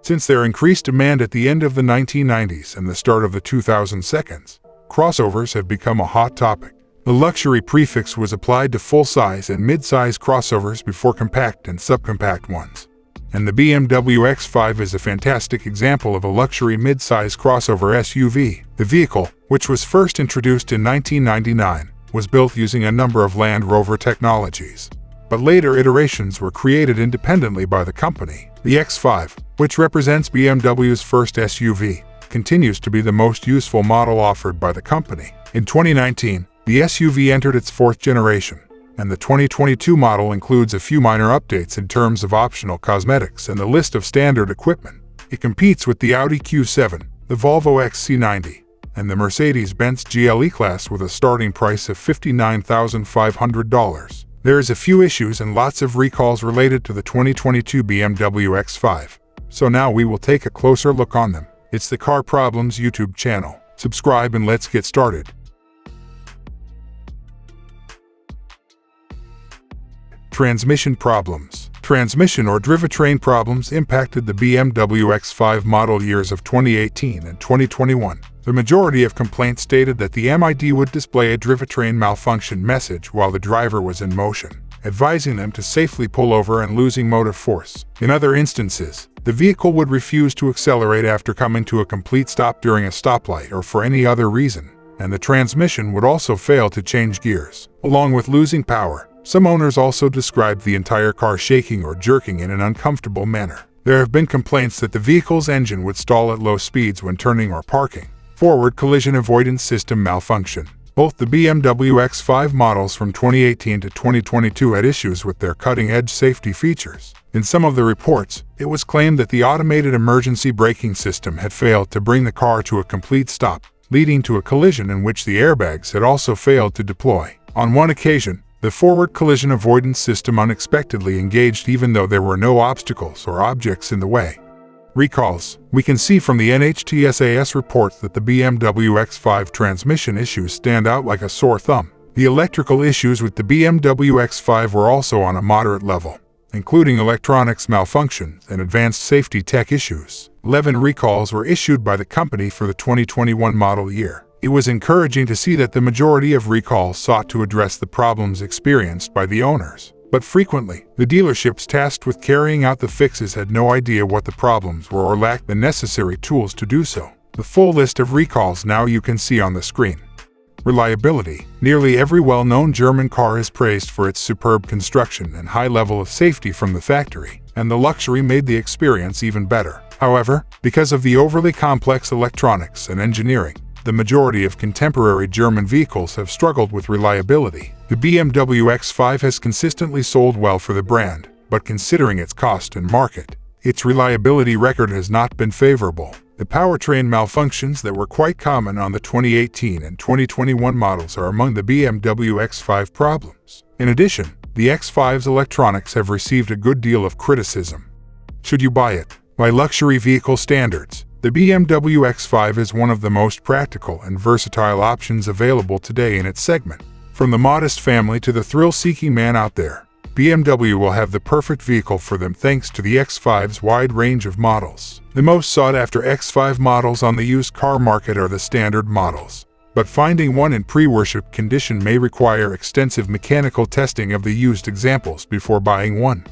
Since their increased demand at the end of the 1990s and the start of the 2010s, crossovers have become a hot topic. The luxury prefix was applied to full-size and mid-size crossovers before compact and subcompact ones. And the BMW X5 is a fantastic example of a luxury mid-size crossover SUV. The vehicle, which was first introduced in 1999, was built using a number of Land Rover technologies. But later iterations were created independently by the company. The X5, which represents BMW's first SUV, continues to be the most useful model offered by the company. In 2019, the SUV entered its fourth generation, and the 2022 model includes a few minor updates in terms of optional cosmetics and the list of standard equipment. It competes with the Audi Q7, the Volvo XC90, and the Mercedes-Benz GLE class with a starting price of $59,500. There is a few issues and lots of recalls related to the 2022 BMW X5, so now we will take a closer look on them. It's the Car Problems YouTube channel. Subscribe and let's get started. Transmission problems. Transmission or drivetrain problems impacted the BMW X5 model years of 2018 and 2021. The majority of complaints stated that the MID would display a drivetrain malfunction message while the driver was in motion, advising them to safely pull over and losing motive force. In other instances, the vehicle would refuse to accelerate after coming to a complete stop during a stoplight or for any other reason, and the transmission would also fail to change gears. Along with losing power, some owners also described the entire car shaking or jerking in an uncomfortable manner. There have been complaints that the vehicle's engine would stall at low speeds when turning or parking. Forward collision avoidance system malfunction. Both the BMW X5 models from 2018 to 2022 had issues with their cutting-edge safety features. In some of the reports, it was claimed that the automated emergency braking system had failed to bring the car to a complete stop, leading to a collision in which the airbags had also failed to deploy. On one occasion, the forward collision avoidance system unexpectedly engaged even though there were no obstacles or objects in the way. Recalls. We can see from the NHTSAS reports that the BMW X5 transmission issues stand out like a sore thumb. The electrical issues with the BMW X5 were also on a moderate level, including electronics malfunctions and advanced safety tech issues. 11 recalls were issued by the company for the 2021 model year. It was encouraging to see that the majority of recalls sought to address the problems experienced by the owners. But frequently, the dealerships tasked with carrying out the fixes had no idea what the problems were or lacked the necessary tools to do so. The full list of recalls now you can see on the screen. Reliability. Nearly every well-known German car is praised for its superb construction and high level of safety from the factory, and the luxury made the experience even better. However, because of the overly complex electronics and engineering, the majority of contemporary German vehicles have struggled with reliability. The BMW X5 has consistently sold well for the brand, but considering its cost and market, its reliability record has not been favorable. The powertrain malfunctions that were quite common on the 2018 and 2021 models are among the BMW X5 problems. In addition, the X5's electronics have received a good deal of criticism. Should you buy it? By luxury vehicle standards, the BMW X5 is one of the most practical and versatile options available today in its segment. From the modest family to the thrill-seeking man out there, BMW will have the perfect vehicle for them thanks to the X5's wide range of models. The most sought-after X5 models on the used car market are the standard models, but finding one in pre-worship condition may require extensive mechanical testing of the used examples before buying one.